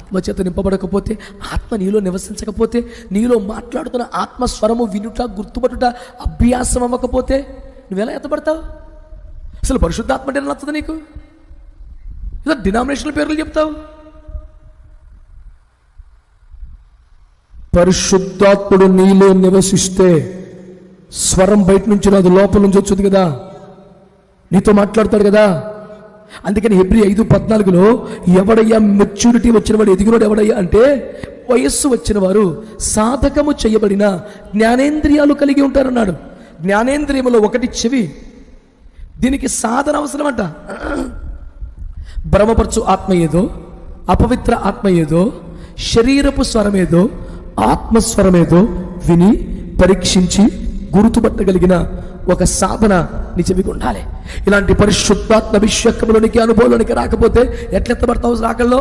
ఆత్మచేత నింపబడకపోతే, ఆత్మ నీలో నివసించకపోతే, నీలో మాట్లాడుతున్న ఆత్మస్వరము వినుట గుర్తుపట్టుట అభ్యాసం అవ్వకపోతే నువ్వెలా ఎత్తబడతావు? అసలు పరిశుద్ధాత్మ అంటే నచ్చదు నీకు? ఇలా డినామినేషనల్ పేర్లు చెప్తావు. పరిశుద్ధాత్ముడు నీలో నివసిస్తే స్వరం బయట నుంచి రాదు, లోపల నుంచి వచ్చుది కదా, నీతో మాట్లాడతాడు కదా. అందుకని హెబ్రీ 5:14 ఎవడయ్యా మెచ్యూరిటీ వచ్చిన వాడు, ఎదిగినోడు ఎవడయ్యా అంటే వయస్సు వచ్చిన వారు సాధకము చేయబడిన జ్ఞానేంద్రియాలు కలిగి ఉంటారన్నాడు. జ్ఞానేంద్రియములో ఒకటి చెవి, దీనికి సాధన అవసరం అంట. భ్రమపరచు ఆత్మ ఏదో, అపవిత్ర ఆత్మ ఏదో, శరీరపు స్వరమేదో, ఆత్మస్వరమేదో విని పరీక్షించి గుర్తుపట్టగలిగిన ఒక సాధన నీ చెవికి ఉండాలి. ఇలాంటి పరిశుద్ధాత్మ అభిషేకంలోనికి అనుభవంలోనికి రాకపోతే ఎట్లెత్తబడతావు రాకల్లో?